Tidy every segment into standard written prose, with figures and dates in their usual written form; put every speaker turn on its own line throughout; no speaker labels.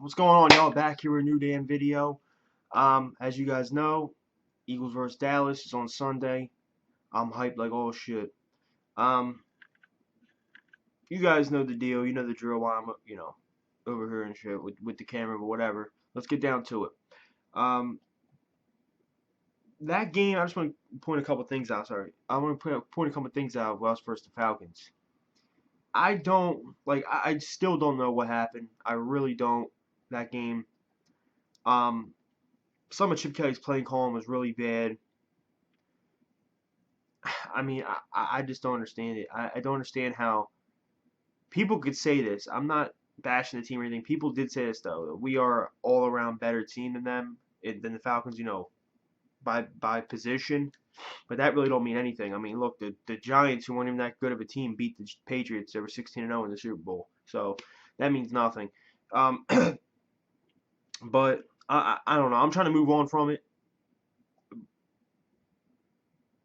What's going on, y'all? Back here with a new damn video. As you guys know, Eagles versus Dallas is on Sunday. I'm hyped like all shit. Um, you guys know the deal. You know the drill. Why I'm, over here and shit with the camera, but whatever. Let's get down to it. Um, that game, I just want to point a couple things out. Sorry, I want to point a couple things out. Wells versus the Falcons. I don't like. I still don't know what happened. I really don't. That game. Um, some of Chip Kelly's playing calling was really bad. I mean, I just don't understand it. I don't understand how people could say this. I'm not bashing the team or anything. People did say this though. We are all around better team than them, than the Falcons. By position, but that really don't mean anything. I mean, look, the Giants, who weren't even that good of a team, beat the Patriots. They were 16-0 in the Super Bowl, so that means nothing. Um, but I don't know. I'm trying to move on from it.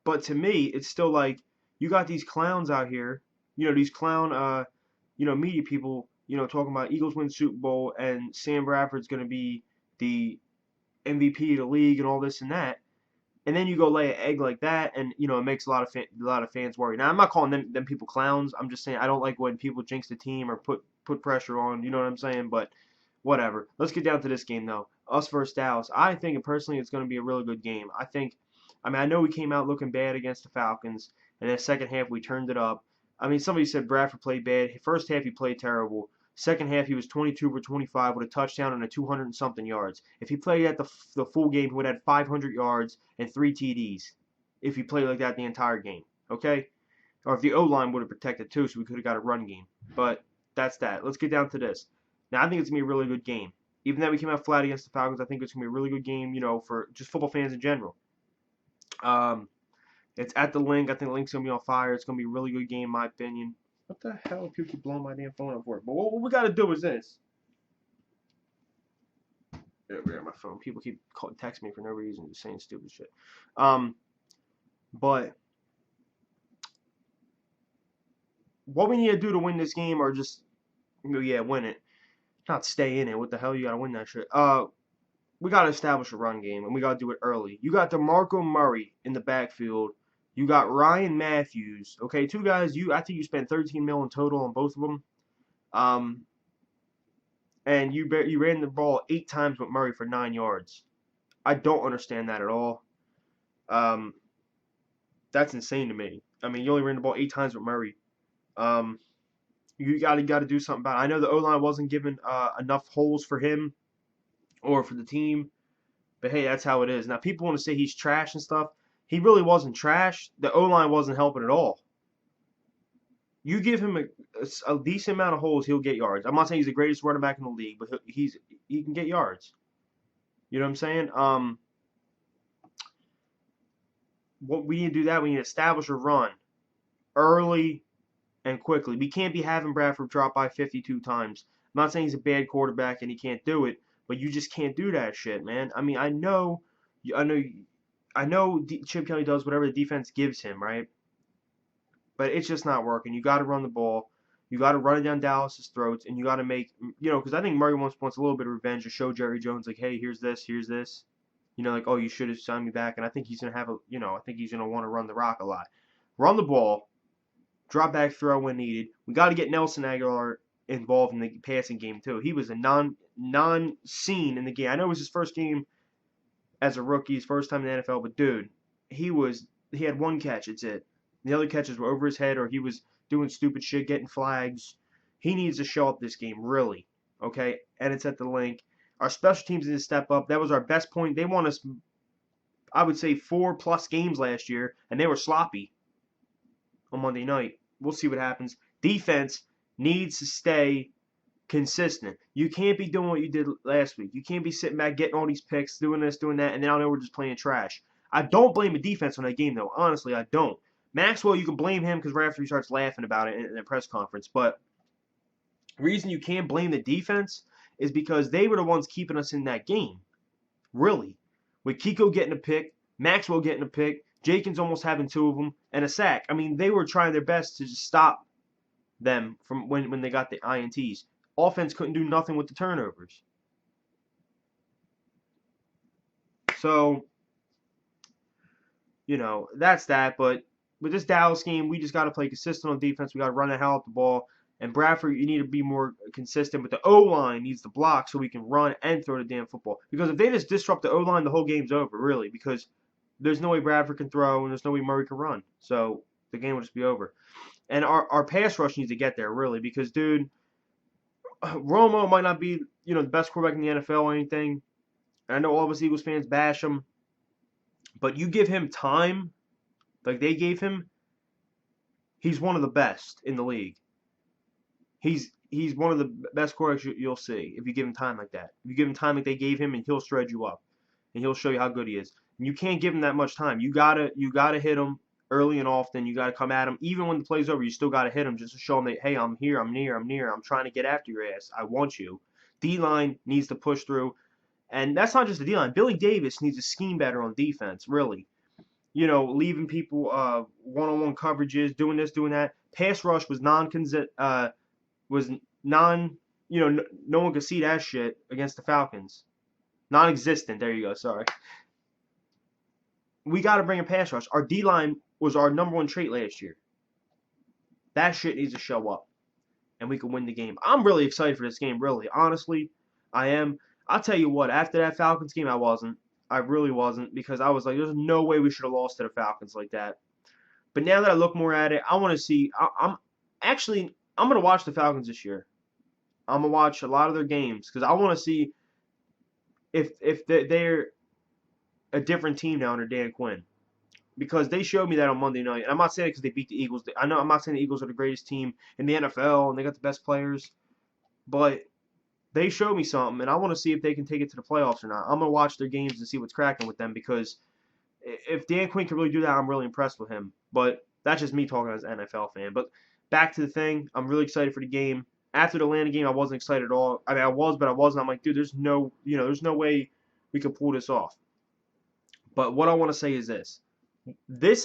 But to me, it's still like you got these clowns out here, these clown, media people, talking about Eagles win Super Bowl and Sam Bradford's going to be the MVP of the league and all this and that. And then you go lay an egg like that, and it makes a lot of fans worry. Now I'm not calling them people clowns. I'm just saying I don't like when people jinx the team or put pressure on. You know what I'm saying? But whatever. Let's get down to this game though. Us versus Dallas. I think personally it's going to be a really good game. I know we came out looking bad against the Falcons, and then second half we turned it up. I mean, somebody said Bradford played bad. First half he played terrible. Second half he was 22 for 25 with a touchdown and a 200 and something yards. If he played at the full game, he would have had 500 yards and 3 TDs. If he played like that the entire game, okay? Or if the O-line would have protected too, so we could have got a run game. But that's that. Let's get down to this. Now I think it's gonna be a really good game. Even though we came out flat against the Falcons, I think it's gonna be a really good game. For just football fans in general. Um, it's at the link. I think the link's gonna be on fire. It's gonna be a really good game, in my opinion. What the hell? People keep blowing my damn phone up for it. But what we gotta do is this. There we are, my phone. People keep texting me for no reason, just saying stupid shit. But what we need to do to win this game, or just win it, not stay in it. What the hell? You gotta win that shit. We got to establish a run game, and we got to do it early. You got DeMarco Murray in the backfield. You got Ryan Matthews. Okay, two guys. I think you spent $13 million total on both of them. And you ran the ball 8 times with Murray for 9 yards. I don't understand that at all. That's insane to me. I mean, you only ran the ball 8 times with Murray. You got to do something about it. I know the O-line wasn't given enough holes for him or for the team. But hey, that's how it is. Now, people want to say he's trash and stuff. He really wasn't trash. The O-line wasn't helping at all. You give him a decent amount of holes, he'll get yards. I'm not saying he's the greatest running back in the league, but he can get yards. You know what I'm saying? What we need to do that, we need to establish a run early and quickly. We can't be having Bradford drop by 52 times. I'm not saying he's a bad quarterback and he can't do it, but you just can't do that shit, man. I mean, I know Chip Kelly does whatever the defense gives him, right? But it's just not working. You got to run the ball. You got to run it down Dallas's throats, and you got to make, because I think Murray wants a little bit of revenge to show Jerry Jones, like, hey, here's this. Like, oh, you should have signed me back. And I think he's going to I think he's going to want to run the rock a lot. Run the ball, drop back throw when needed. We got to get Nelson Aguilar involved in the passing game, too. He was a non-scene in the game. I know it was his first game as a rookie, his first time in the NFL, but dude, he had 1 catch, it's it. The other catches were over his head, or he was doing stupid shit, getting flags. He needs to show up this game, really. Okay? And it's at the link. Our special teams need to step up. That was our best point. They won us, I would say, 4+ games last year, and they were sloppy on Monday night. We'll see what happens. Defense needs to stay consistent. You can't be doing what you did last week. You can't be sitting back getting all these picks, doing this, doing that, and now we're just playing trash. I don't blame the defense on that game, though. Honestly, I don't. Maxwell, you can blame him because right after he starts laughing about it in the press conference. But the reason you can't blame the defense is because they were the ones keeping us in that game. Really. With Kiko getting a pick, Maxwell getting a pick, Jenkins almost having 2 of them, and a sack. I mean, they were trying their best to just stop them from when they got the INTs. Offense couldn't do nothing with the turnovers. So, that's that. But with this Dallas game, we just got to play consistent on defense. We got to run the hell out the ball. And Bradford, you need to be more consistent. But the O-line needs to block so we can run and throw the damn football. Because if they just disrupt the O-line, the whole game's over, really. Because there's no way Bradford can throw and there's no way Murray can run. So the game will just be over. And our pass rush needs to get there, really. Because, dude, Romo might not be, the best quarterback in the NFL or anything. And I know all of us Eagles fans bash him. But you give him time, like they gave him, he's one of the best in the league. He's one of the best quarterbacks you'll see if you give him time like that. If you give him time like they gave him, and he'll shred you up, and he'll show you how good he is. And you can't give him that much time. You gotta hit him early and often. You gotta come at him, even when the play's over. You still gotta hit him just to show him that, hey, I'm here, I'm near, I'm trying to get after your ass. I want you. D-line needs to push through. And that's not just the D-line. Billy Davis needs to scheme better on defense, really. Leaving people one-on-one coverages, doing this, doing that. Pass rush was no one could see that shit against the Falcons. Non-existent. There you go. Sorry. We got to bring a pass rush. Our D-line was our number one trait last year. That shit needs to show up, and we can win the game. I'm really excited for this game, really. Honestly, I am. I'll tell you what, after that Falcons game, I wasn't. I really wasn't, because I was like, there's no way we should have lost to the Falcons like that. But now that I look more at it, I want to see. I'm going to watch the Falcons this year. I'm going to watch a lot of their games because I want to see if they're a different team now under Dan Quinn. Because they showed me that on Monday night. And I'm not saying it because they beat the Eagles. I'm not saying the Eagles are the greatest team in the NFL and they got the best players. But they showed me something, and I want to see if they can take it to the playoffs or not. I'm going to watch their games and see what's cracking with them, because if Dan Quinn can really do that, I'm really impressed with him. But that's just me talking as an NFL fan. But back to the thing, I'm really excited for the game. After the Atlanta game, I wasn't excited at all. I mean, I was, but I wasn't. I'm like, dude, there's no way we could pull this off. But what I want to say is this.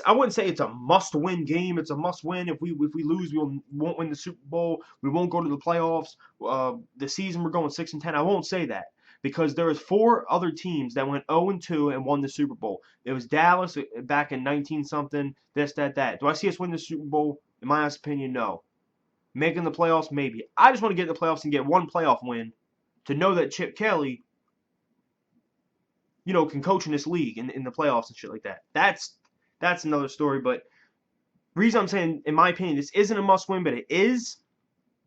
I wouldn't say it's a must-win game. It's a must-win. If we lose, we won't win the Super Bowl. We won't go to the playoffs. The season we're going 6-10. I won't say that, because there was 4 other teams that went 0-2 and won the Super Bowl. It was Dallas back in 19-something. This, that. Do I see us win the Super Bowl? In my honest opinion, no. Making the playoffs, maybe. I just want to get in the playoffs and get one playoff win to know that Chip Kelly, can coach in this league in the playoffs and shit like that. That's another story, but the reason I'm saying, in my opinion, this isn't a must-win, but it is,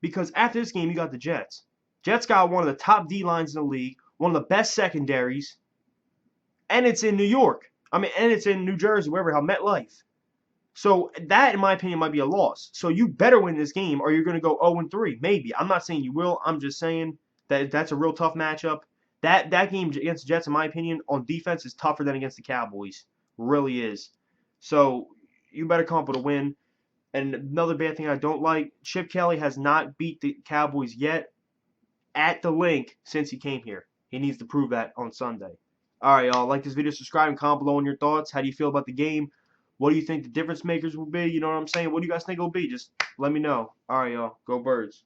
because after this game, you got the Jets. Jets got one of the top D-lines in the league, one of the best secondaries, and it's in New York. And it's in New Jersey, wherever, MetLife. So that, in my opinion, might be a loss. So you better win this game, or you're going to go 0-3, maybe. I'm not saying you will. I'm just saying that that's a real tough matchup. That game against the Jets, in my opinion, on defense is tougher than against the Cowboys. Really is. So you better come up with a win. And another bad thing I don't like, Chip Kelly has not beat the Cowboys yet at the link since he came here. He needs to prove that on Sunday. All right, y'all. Like this video, subscribe, and comment below on your thoughts. How do you feel about the game? What do you think the difference makers will be? You know what I'm saying? What do you guys think it will be? Just let me know. All right, y'all. Go Birds.